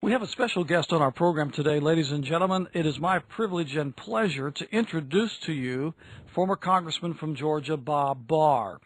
We have a special guest on our program today, ladies and gentlemen. It is my privilege and pleasure to introduce to you former Congressman from Georgia, Bob Barr.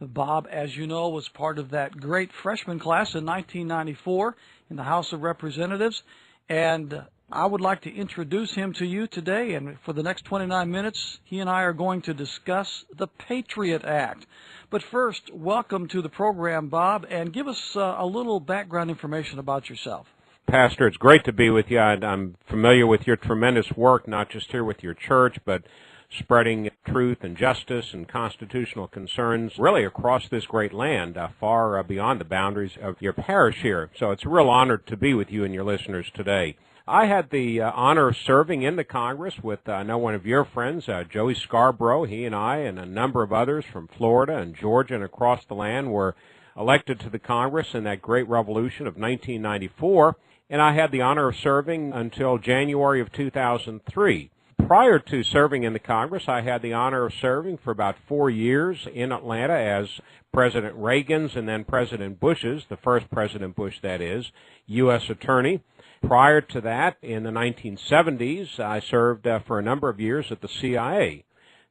Bob, as you know, was part of that great freshman class in 1994 in the House of Representatives, and I would like to introduce him to you today, and for the next 29 minutes, he and I are going to discuss the Patriot Act. But first, welcome to the program, Bob, and give us a little background information about yourself. Pastor, it's great to be with you. I'm familiar with your tremendous work, not just here with your church, but spreading truth and justice and constitutional concerns really across this great land, far beyond the boundaries of your parish here. So it's a real honor to be with you and your listeners today. I had the honor of serving in the Congress with, I know, one of your friends, Joey Scarborough. He and I and a number of others from Florida and Georgia and across the land were elected to the Congress in that great revolution of 1994. And I had the honor of serving until January of 2003. Prior to serving in the Congress, I had the honor of serving for about 4 years in Atlanta as President Reagan's and then President Bush's, the first President Bush, that is, U.S. Attorney. Prior to that, in the 1970s, I served for a number of years at the CIA.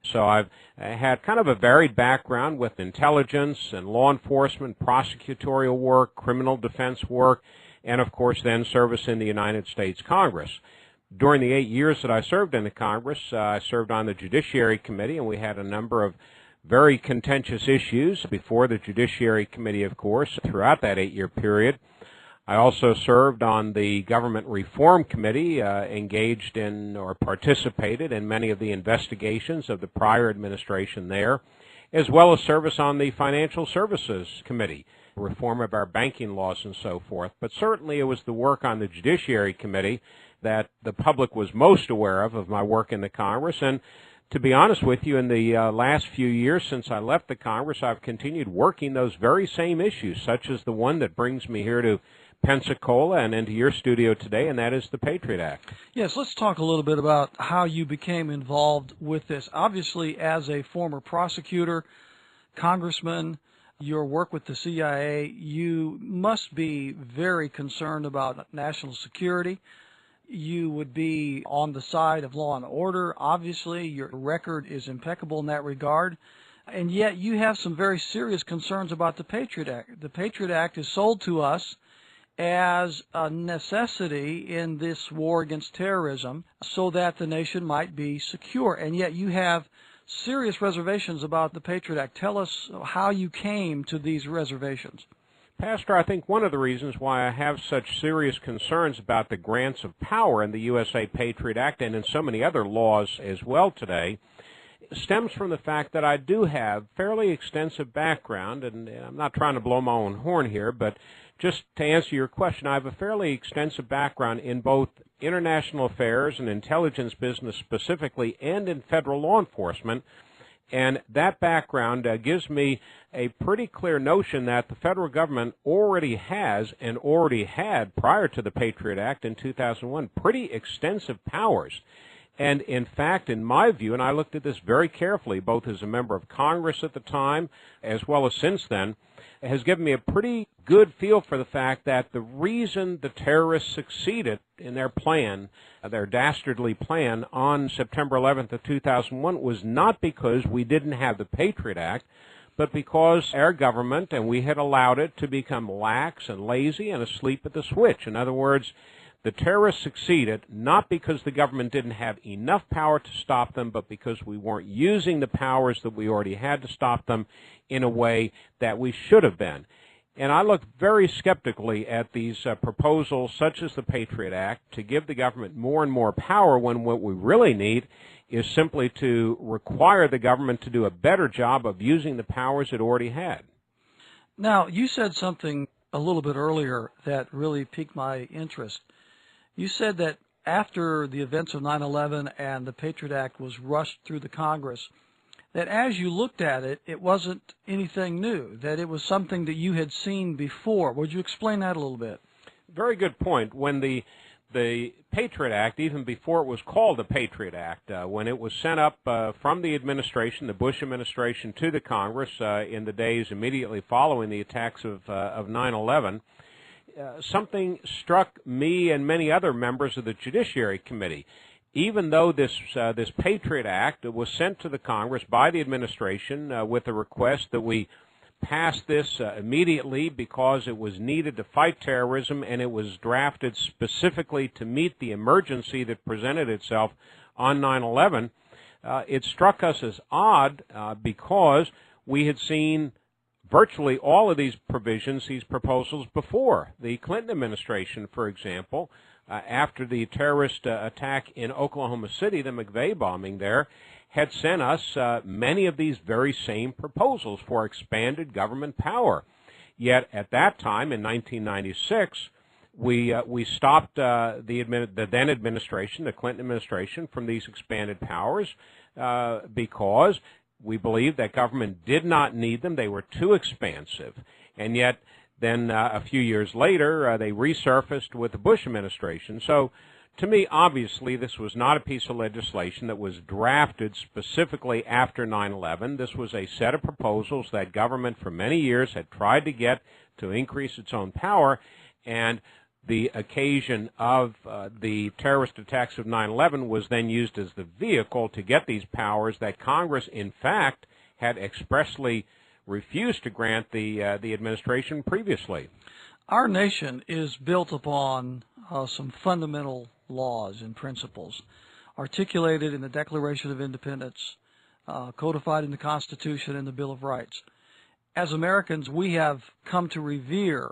So I've had kind of a varied background with intelligence and law enforcement, prosecutorial work, criminal defense work, and, of course, then service in the United States Congress. During the 8 years that I served in the Congress, I served on the Judiciary Committee, and we had a number of very contentious issues before the Judiciary Committee, of course, throughout that 8-year period. I also served on the Government Reform Committee, engaged in or participated in many of the investigations of the prior administration there, as well as service on the Financial Services Committee, reform of our banking laws and so forth. But certainly it was the work on the Judiciary Committee that the public was most aware of my work in the Congress. And to be honest with you, in the last few years since I left the Congress, I've continued working those very same issues, such as the one that brings me here to Pensacola and into your studio today, and that is the Patriot Act. Yes, let's talk a little bit about how you became involved with this. Obviously, as a former prosecutor, congressman, your work with the CIA, you must be very concerned about national security. You would be on the side of law and order. Obviously, your record is impeccable in that regard. And yet you have some very serious concerns about the Patriot Act. The Patriot Act is sold to us as a necessity in this war against terrorism so that the nation might be secure. And yet you have serious reservations about the Patriot Act. Tell us how you came to these reservations. Pastor, I think one of the reasons why I have such serious concerns about the grants of power in the USA Patriot Act and in so many other laws as well today stems from the fact that I do have fairly extensive background, and I'm not trying to blow my own horn here, but just to answer your question, I have a fairly extensive background in both international affairs and intelligence business specifically and in federal law enforcement. And that background gives me a pretty clear notion that the federal government already has and already had, prior to the Patriot Act in 2001, pretty extensive powers. And in fact, in my view, and I looked at this very carefully, both as a member of Congress at the time as well as since then, has given me a pretty good feel for the fact that the reason the terrorists succeeded in their plan, their dastardly plan on September 11th of 2001 was not because we didn't have the Patriot Act, but because our government, and we had allowed it to become lax and lazy and asleep at the switch. In other words, the terrorists succeeded not because the government didn't have enough power to stop them, but because we weren't using the powers that we already had to stop them in a way that we should have been. And I look very skeptically at these proposals, such as the Patriot Act, to give the government more and more power when what we really need is simply to require the government to do a better job of using the powers it already had. Now, you said something a little bit earlier that really piqued my interest. You said that after the events of 9/11 and the Patriot Act was rushed through the Congress, that as you looked at it, it wasn't anything new, that it was something that you had seen before. Would you explain that a little bit? Very good point. When the Patriot Act, even before it was called the Patriot Act, when it was sent up from the administration, the Bush administration, to the Congress in the days immediately following the attacks of 9/11, something struck me and many other members of the Judiciary Committee. Even though this Patriot Act was sent to the Congress by the administration with a request that we pass this immediately because it was needed to fight terrorism, and it was drafted specifically to meet the emergency that presented itself on 9/11, it struck us as odd because we had seen virtually all of these provisions, these proposals, before. The Clinton administration, for example, after the terrorist attack in Oklahoma City, the McVeigh bombing there, had sent us many of these very same proposals for expanded government power. Yet at that time, in 1996, we stopped the then administration, the Clinton administration, from these expanded powers because we believed that government did not need them. They were too expansive. And yet then a few years later, they resurfaced with the Bush administration. So to me, obviously, this was not a piece of legislation that was drafted specifically after 9/11. This was a set of proposals that government for many years had tried to get to increase its own power, and the occasion of the terrorist attacks of 9/11 was then used as the vehicle to get these powers that Congress, in fact, had expressly refused to grant the administration previously. Our nation is built upon some fundamental laws and principles articulated in the Declaration of Independence, codified in the Constitution and the Bill of Rights. As Americans, we have come to revere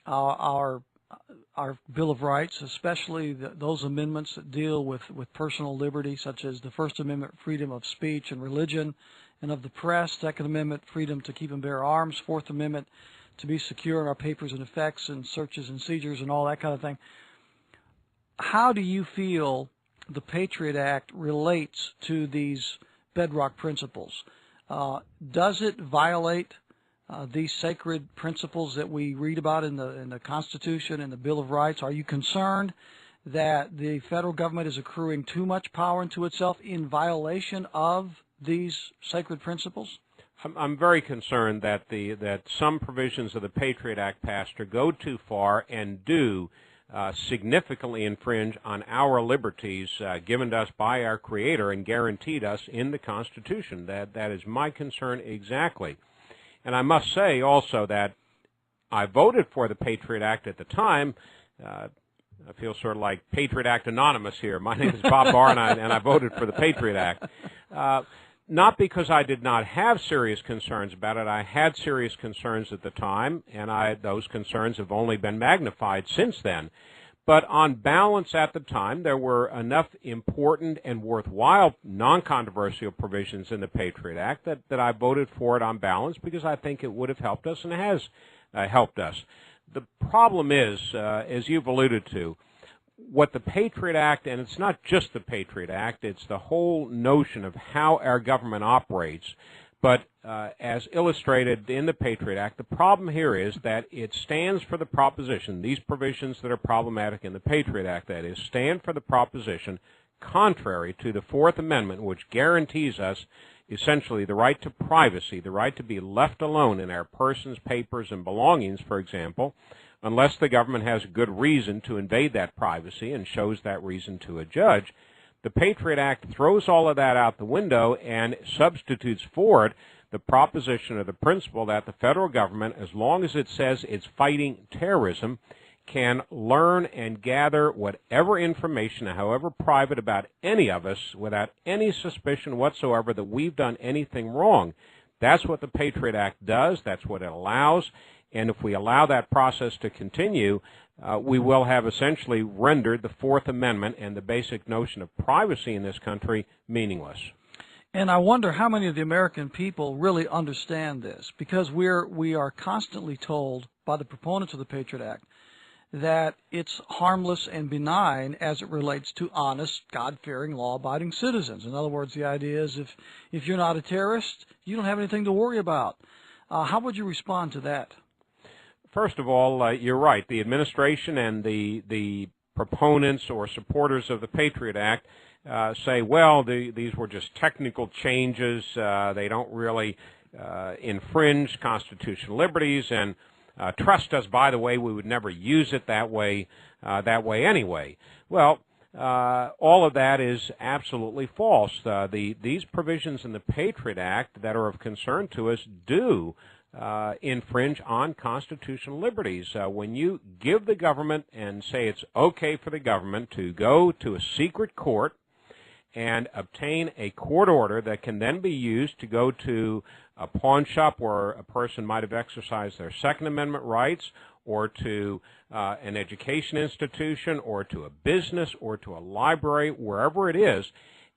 our Bill of Rights, especially those amendments that deal with personal liberty, such as the First Amendment, freedom of speech and religion and of the press; Second Amendment, freedom to keep and bear arms; Fourth Amendment, to be secure in our papers and effects and searches and seizures and all that kind of thing. How do you feel the Patriot Act relates to these bedrock principles? Does it violate these sacred principles that we read about in the Constitution and the Bill of Rights? Are you concerned that the federal government is accruing too much power into itself in violation of these sacred principles? I'm very concerned that some provisions of the Patriot Act, Pastor, go too far and do significantly infringe on our liberties given to us by our Creator and guaranteed us in the Constitution. That is my concern exactly. And I must say also that I voted for the Patriot Act at the time. I feel sort of like Patriot Act Anonymous here. My name is Bob Barr, and I voted for the Patriot Act. Not because I did not have serious concerns about it. I had serious concerns at the time, and those concerns have only been magnified since then. But on balance at the time, there were enough important and worthwhile non-controversial provisions in the Patriot Act that I voted for it on balance because I think it would have helped us and has helped us. The problem is, as you've alluded to, what the Patriot Act, and it's not just the Patriot Act, it's the whole notion of how our government operates. But as illustrated in the Patriot Act, the problem here is that it stands for the proposition, these provisions that are problematic in the Patriot Act, that is, stand for the proposition contrary to the Fourth Amendment, which guarantees us essentially the right to privacy, the right to be left alone in our persons, papers, and belongings, for example, unless the government has a good reason to invade that privacy and shows that reason to a judge. The Patriot Act throws all of that out the window and substitutes for it the proposition or the principle that the federal government, as long as it says it's fighting terrorism, can learn and gather whatever information, however private, about any of us without any suspicion whatsoever that we've done anything wrong. That's what the Patriot Act does. That's what it allows. And if we allow that process to continue, we will have essentially rendered the Fourth Amendment and the basic notion of privacy in this country meaningless. And I wonder how many of the American people really understand this, because we are constantly told by the proponents of the Patriot Act that it's harmless and benign as it relates to honest, God-fearing, law-abiding citizens. In other words, the idea is if you're not a terrorist, you don't have anything to worry about. How would you respond to that? First of all, you're right. The administration and the proponents or supporters of the Patriot Act say, well, these were just technical changes. They don't really infringe constitutional liberties. And trust us, by the way, we would never use it that way anyway. Well, all of that is absolutely false. These provisions in the Patriot Act that are of concern to us do infringe on constitutional liberties. When you give the government and say it's okay for the government to go to a secret court and obtain a court order that can then be used to go to a pawn shop where a person might have exercised their Second Amendment rights, or to an education institution, or to a business, or to a library, wherever it is,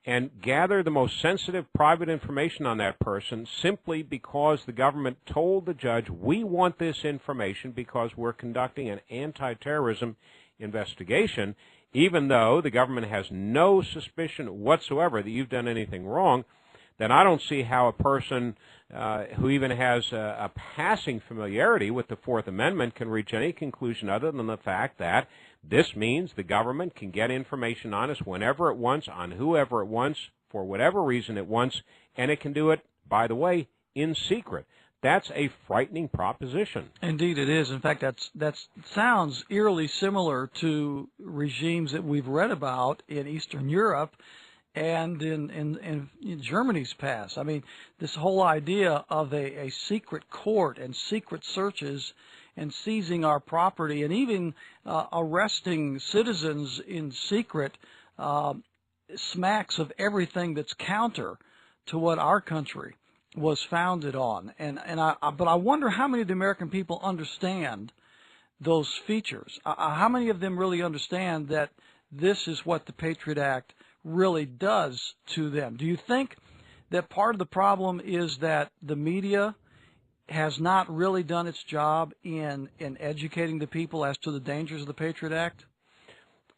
and gather the most sensitive private information on that person simply because the government told the judge, we want this information because we're conducting an anti-terrorism investigation, even though the government has no suspicion whatsoever that you've done anything wrong, then I don't see how a person who even has a passing familiarity with the Fourth Amendment can reach any conclusion other than the fact that this means the government can get information on us whenever it wants, on whoever it wants, for whatever reason it wants, and it can do it, by the way, in secret. That's a frightening proposition. Indeed it is. In fact, that sounds eerily similar to regimes that we've read about in Eastern Europe and in Germany's past. I mean, this whole idea of a secret court and secret searches and seizing our property and even arresting citizens in secret smacks of everything that's counter to what our country was founded on. But I wonder how many of the American people understand those features. How many of them really understand that this is what the Patriot Act really does to them? Do you think that part of the problem is that the media has not really done its job in educating the people as to the dangers of the Patriot Act?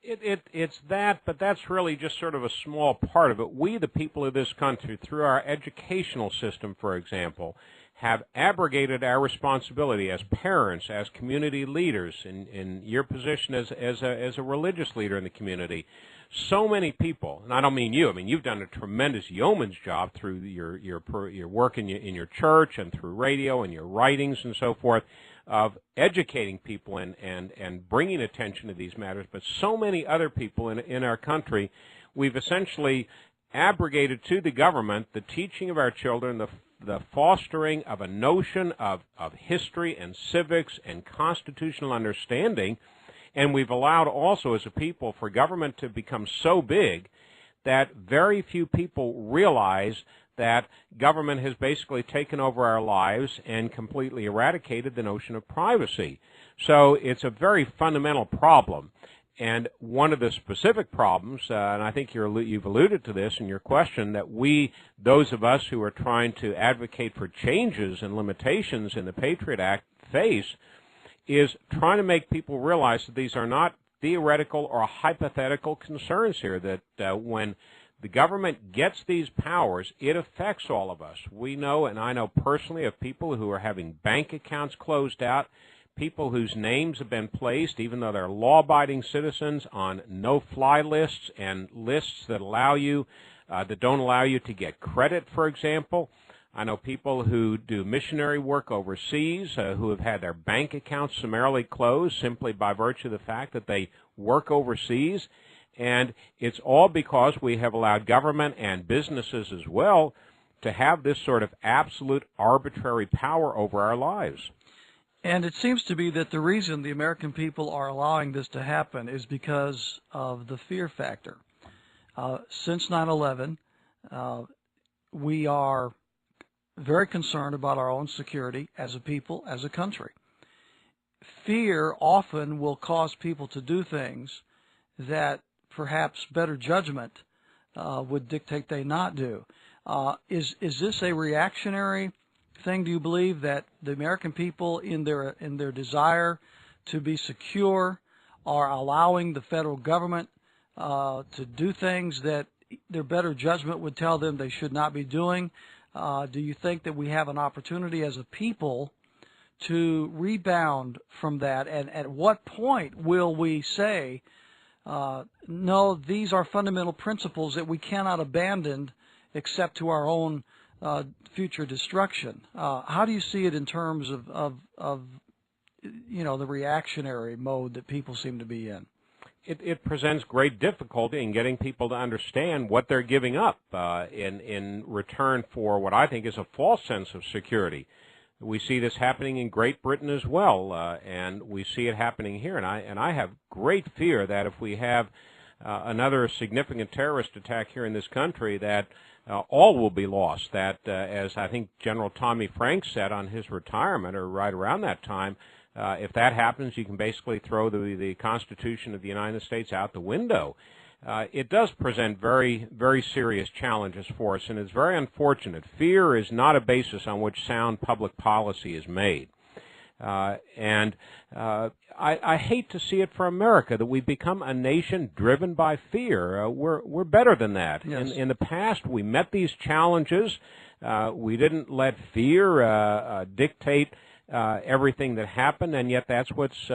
It's that, but that's really just sort of a small part of it. We, the people of this country, through our educational system, for example, have abrogated our responsibility as parents, as community leaders, in your position as a religious leader in the community. So many people, and I don't mean you, I mean you've done a tremendous yeoman's job through your work in your church and through radio and your writings and so forth, of educating people and bringing attention to these matters. But so many other people in our country, we've essentially abrogated to the government the teaching of our children, the fostering of a notion of history and civics and constitutional understanding. And we've allowed also as a people for government to become so big that very few people realize that government has basically taken over our lives and completely eradicated the notion of privacy. So it's a very fundamental problem. And one of the specific problems, and I think you've alluded to this in your question, that those of us who are trying to advocate for changes and limitations in the Patriot Act face, is trying to make people realize that these are not theoretical or hypothetical concerns here, that when the government gets these powers, it affects all of us. We know, and I know personally, of people who are having bank accounts closed out, people whose names have been placed, even though they're law-abiding citizens, on no-fly lists and lists that don't allow you to get credit, for example. I know people who do missionary work overseas who have had their bank accounts summarily closed simply by virtue of the fact that they work overseas. And it's all because we have allowed government and businesses as well to have this sort of absolute arbitrary power over our lives. And it seems to be that the reason the American people are allowing this to happen is because of the fear factor. Since 9/11, we are very concerned about our own security as a people, as a country. Fear often will cause people to do things that perhaps better judgment would dictate they not do. Is this a reactionary thing? Do you believe that the American people, in their desire to be secure, are allowing the federal government to do things that their better judgment would tell them they should not be doing? Do you think that we have an opportunity as a people to rebound from that? And at what point will we say, no, these are fundamental principles that we cannot abandon except to our own future destruction? How do you see it in terms of the reactionary mode that people seem to be in. It presents great difficulty in getting people to understand what they're giving up in return for what I think is a false sense of security. We see this happening in Great Britain as well, and we see it happening here. And I have great fear that if we have another significant terrorist attack here in this country, that all will be lost. That, as I think General Tommy Franks said on his retirement, or right around that time, if that happens, you can basically throw the Constitution of the United States out the window. It does present very, very serious challenges for us, and it's very unfortunate. Fear is not a basis on which sound public policy is made. I hate to see it for America, that we become a nation driven by fear. We're better than that. Yes. In the past, we met these challenges. We didn't let fear dictate everything that happened, and yet that's what's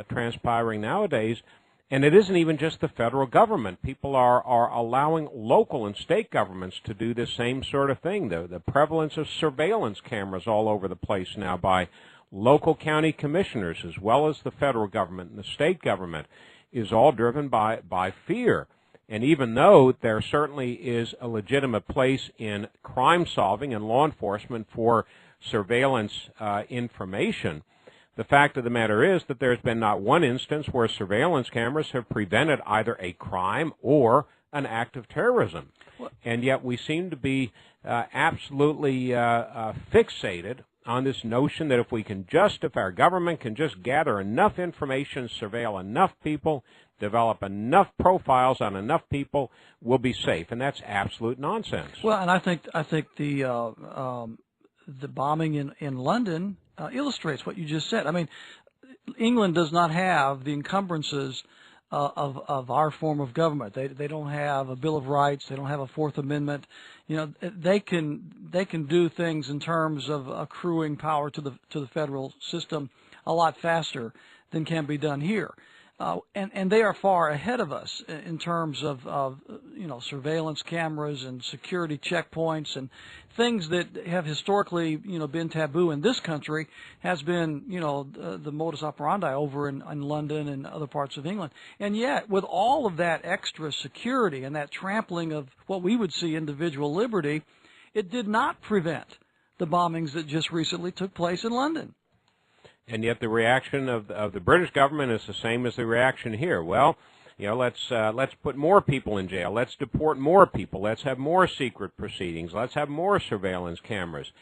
transpiring nowadays. And it isn't even just the federal government. People are allowing local and state governments to do the same sort of thing. The prevalence of surveillance cameras all over the place now by local county commissioners, as well as the federal government and the state government, is all driven by fear. And even though there certainly is a legitimate place in crime solving and law enforcement for surveillance information, the fact of the matter is that there's been not one instance where surveillance cameras have prevented either a crime or an act of terrorism. And yet we seem to be absolutely fixated on this notion that if our government can just gather enough information, surveil enough people, develop enough profiles on enough people, we'll be safe. And that's absolute nonsense. Well, and I think the bombing in London illustrates what you just said. I mean, England does not have the encumbrances of our form of government. They don't have a Bill of Rights. They don't have a Fourth Amendment. They can do things in terms of accruing power to the federal system a lot faster than can be done here. And they are far ahead of us in terms of surveillance cameras and security checkpoints and things that have historically been taboo in this country has been the modus operandi over in London and other parts of England. And yet, with all of that extra security and that trampling of what we would see individual liberty, it did not prevent the bombings that just recently took place in London. And yet the reaction of the British government is the same as the reaction here. Well, let's put more people in jail. Let's deport more people. Let's have more secret proceedings. Let's have more surveillance cameras.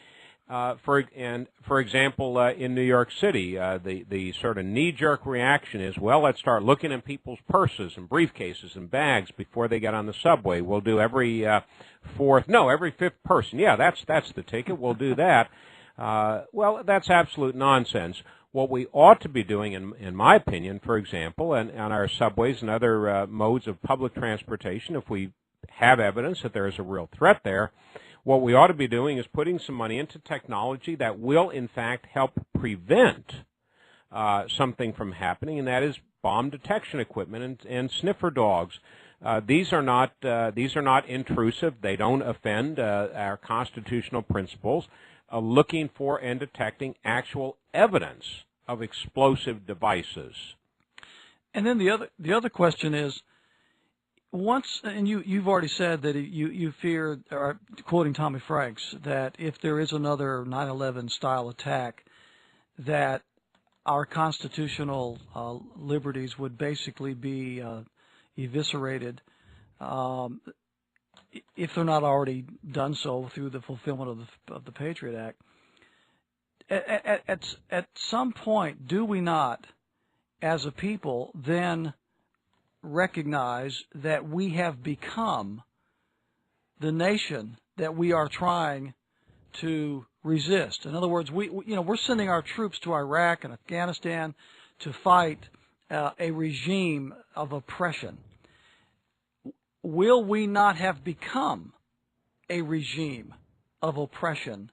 For example, in New York City, the sort of knee-jerk reaction is, well, let's start looking at people's purses and briefcases and bags before they get on the subway. We'll do every fifth person. Yeah, that's the ticket. We'll do that. Well, that's absolute nonsense. What we ought to be doing, in my opinion, for example, on our subways and other modes of public transportation, if we have evidence that there is a real threat there, what we ought to be doing is putting some money into technology that will, in fact, help prevent something from happening, and that is bomb detection equipment and sniffer dogs. These are not intrusive. They don't offend our constitutional principles. Looking for and detecting actual evidence of explosive devices. And then the other question is, you've already said that you fear, or quoting Tommy Franks, that if there is another 9/11 style attack, that our constitutional liberties would basically be eviscerated. If they're not already done so through the fulfillment of the Patriot Act. At some point, do we not, as a people, then recognize that we have become the nation that we are trying to resist? In other words, we're sending our troops to Iraq and Afghanistan to fight a regime of oppression. Will we not have become a regime of oppression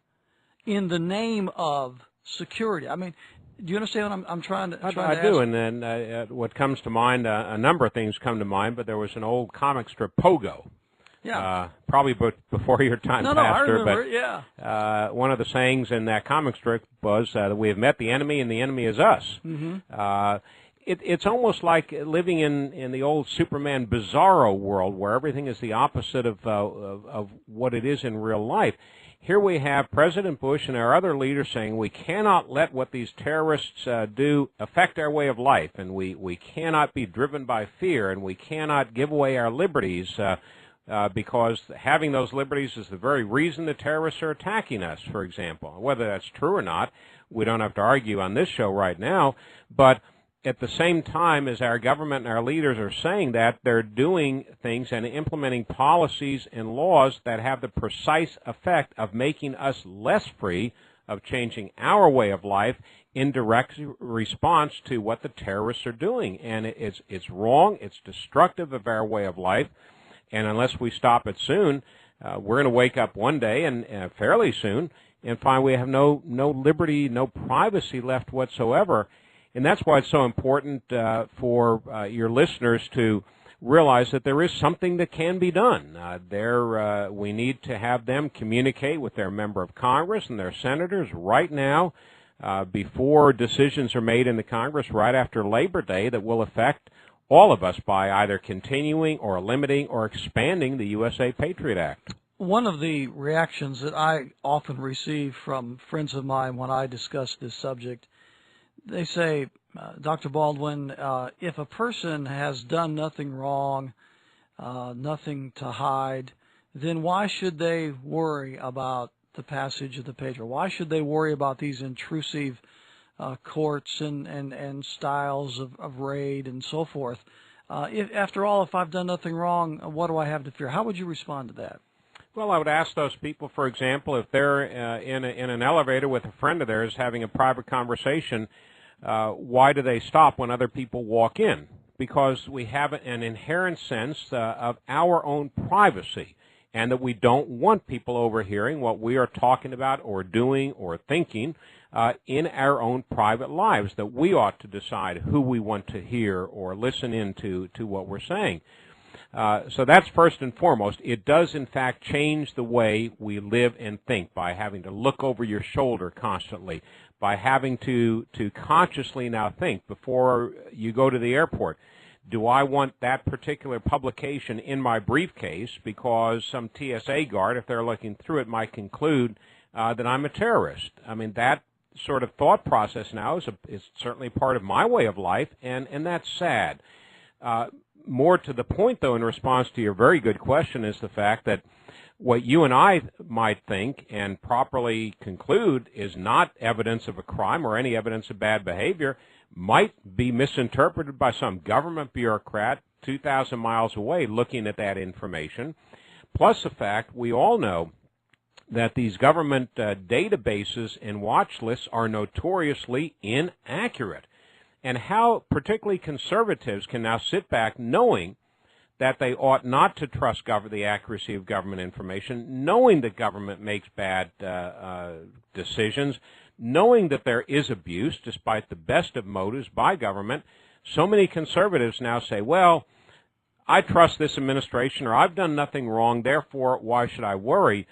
in the name of security? I mean, do you understand what I'm trying to ask? I do, and then what comes to mind, a number of things come to mind, but there was an old comic strip, Pogo, Yeah. Probably before your time, No, Pastor. I remember, yeah. One of the sayings in that comic strip was that we have met the enemy, and the enemy is us. Mm-hmm. It's almost like living in the old Superman Bizarro world, where everything is the opposite of what it is in real life. Here we have President Bush and our other leaders saying we cannot let what these terrorists do affect our way of life, and we cannot be driven by fear, and we cannot give away our liberties because having those liberties is the very reason the terrorists are attacking us, for example. Whether that's true or not, we don't have to argue on this show right now, but at the same time as our government and our leaders are saying that, they're doing things and implementing policies and laws that have the precise effect of making us less free, of changing our way of life in direct response to what the terrorists are doing. And it's wrong, it's destructive of our way of life, and unless we stop it soon, we're going to wake up one day, and fairly soon, and find we have no liberty, no privacy left whatsoever. And that's why it's so important for your listeners to realize that there is something that can be done. We need to have them communicate with their member of Congress and their senators right now before decisions are made in the Congress right after Labor Day that will affect all of us by either continuing or limiting or expanding the USA Patriot Act. One of the reactions that I often receive from friends of mine when I discuss this subject, they say, Dr. Baldwin, if a person has done nothing wrong, nothing to hide, then why should they worry about the passage of the Patriot? Why should they worry about these intrusive courts and styles of raid and so forth? After all, if I've done nothing wrong, what do I have to fear? How would you respond to that? Well, I would ask those people, for example, if they're in an elevator with a friend of theirs having a private conversation, why do they stop when other people walk in? Because we have an inherent sense of our own privacy, and that we don't want people overhearing what we are talking about or doing or thinking in our own private lives, that we ought to decide who we want to hear or listen into what we're saying. So that's first and foremost. It does, in fact, change the way we live and think by having to look over your shoulder constantly, by having to consciously now think before you go to the airport. Do I want that particular publication in my briefcase because some TSA guard, if they're looking through it, might conclude that I'm a terrorist? I mean, that sort of thought process now is certainly part of my way of life, and that's sad. More to the point, though, in response to your very good question, is the fact that what you and I might think and properly conclude is not evidence of a crime or any evidence of bad behavior might be misinterpreted by some government bureaucrat 2,000 miles away looking at that information. Plus the fact we all know that these government databases and watch lists are notoriously inaccurate. And how particularly conservatives can now sit back knowing that they ought not to trust the accuracy of government information, knowing that government makes bad decisions, knowing that there is abuse despite the best of motives by government. So many conservatives now say, well, I trust this administration, or I've done nothing wrong, therefore why should I worry?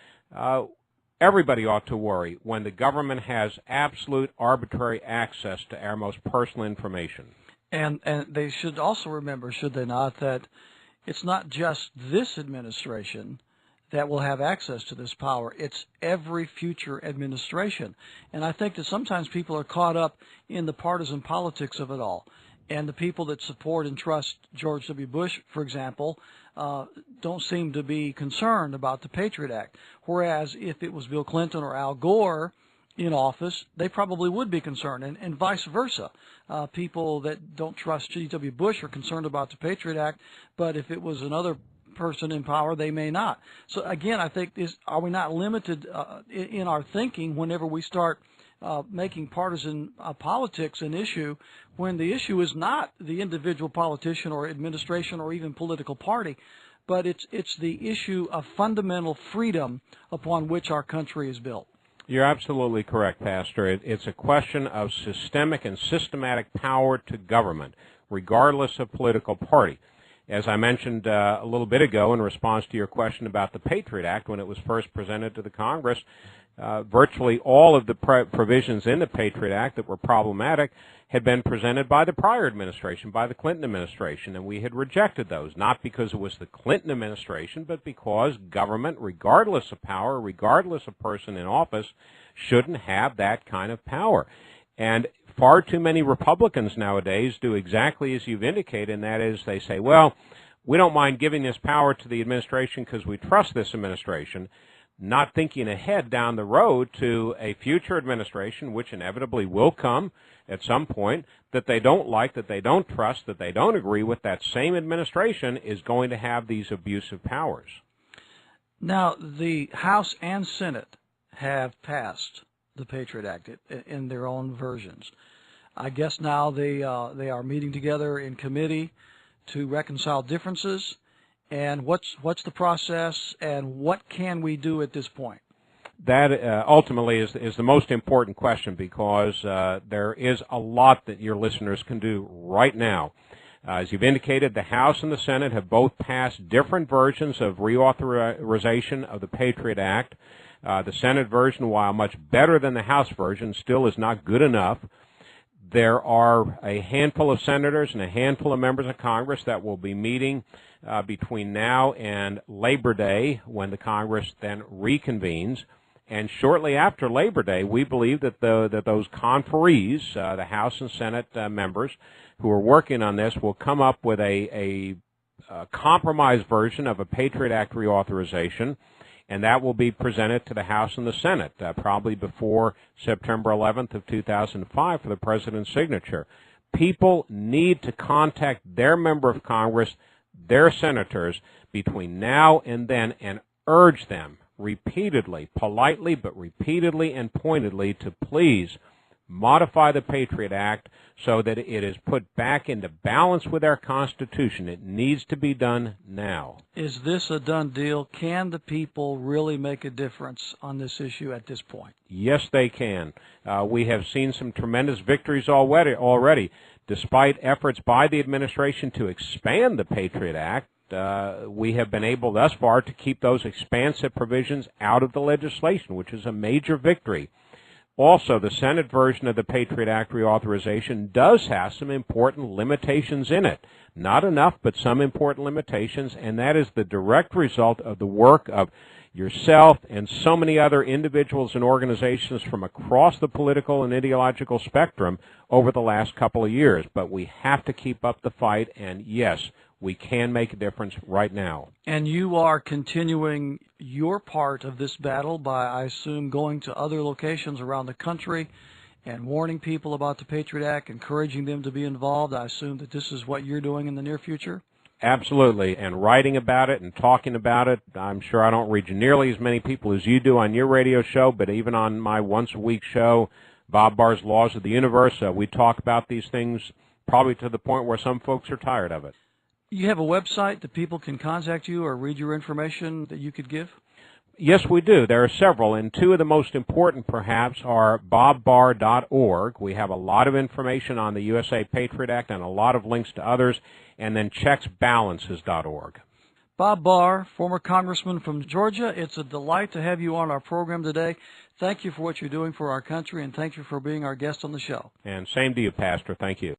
Everybody ought to worry when the government has absolute arbitrary access to our most personal information. And they should also remember, should they not, that it's not just this administration that will have access to this power. It's every future administration. And I think that sometimes people are caught up in the partisan politics of it all. And the people that support and trust George W. Bush, for example, don't seem to be concerned about the Patriot Act. Whereas if it was Bill Clinton or Al Gore in office, they probably would be concerned, and vice versa. People that don't trust G.W. Bush are concerned about the Patriot Act, but if it was another person in power, they may not. So again, I think, are we not limited in our thinking whenever we start making partisan politics an issue, when the issue is not the individual politician or administration or even political party, but it's the issue of fundamental freedom upon which our country is built? You're absolutely correct, Pastor. It's a question of systemic and systematic power to government, regardless of political party. As I mentioned a little bit ago in response to your question about the Patriot Act, when it was first presented to the Congress, virtually all of the provisions in the Patriot Act that were problematic had been presented by the prior administration, by the Clinton administration, and we had rejected those, not because it was the Clinton administration, but because government, regardless of power, regardless of person in office, shouldn't have that kind of power. And far too many Republicans nowadays do exactly as you've indicated, and that is they say, well, we don't mind giving this power to the administration because we trust this administration, not thinking ahead down the road to a future administration, which inevitably will come at some point, that they don't like, that they don't trust, that they don't agree with. That same administration is going to have these abusive powers. Now, the House and Senate have passed the Patriot Act in their own versions. I guess now they are meeting together in committee to reconcile differences. And what's the process, and what can we do at this point? That ultimately is the most important question, because there is a lot that your listeners can do right now. As you've indicated, the House and the Senate have both passed different versions of reauthorization of the Patriot Act. The Senate version, while much better than the House version, still is not good enough. There are a handful of senators and a handful of members of Congress that will be meeting between now and Labor Day, when the Congress then reconvenes. And shortly after Labor Day, we believe that those conferees, the House and Senate members who are working on this, will come up with a compromise version of a Patriot Act reauthorization, and that will be presented to the House and the Senate probably before September 11th of 2005 for the President's signature. People need to contact their member of Congress, their senators, between now and then, and urge them repeatedly, politely, but repeatedly and pointedly, to please modify the Patriot Act so that it is put back into balance with our Constitution. It needs to be done now. Is this a done deal? Can the people really make a difference on this issue at this point? Yes, they can. We have seen some tremendous victories already. Despite efforts by the administration to expand the Patriot Act, we have been able thus far to keep those expansive provisions out of the legislation, which is a major victory. Also, the Senate version of the Patriot Act reauthorization does have some important limitations in it. Not enough, but some important limitations, and that is the direct result of the work of yourself and so many other individuals and organizations from across the political and ideological spectrum over the last couple of years. But we have to keep up the fight, and yes, we can make a difference right now. And you are continuing your part of this battle by, I assume, going to other locations around the country and warning people about the Patriot Act, encouraging them to be involved. I assume that this is what you're doing in the near future? Absolutely, and writing about it and talking about it. I'm sure I don't reach nearly as many people as you do on your radio show, but even on my once-a-week show, Bob Barr's Laws of the Universe, we talk about these things probably to the point where some folks are tired of it. You have a website that people can contact you or read your information that you could give? Yes, we do. There are several, and two of the most important, perhaps, are bobbarr.org. We have a lot of information on the USA Patriot Act and a lot of links to others, and then checksbalances.org. Bob Barr, former Congressman from Georgia, it's a delight to have you on our program today. Thank you for what you're doing for our country, and thank you for being our guest on the show. And same to you, Pastor. Thank you.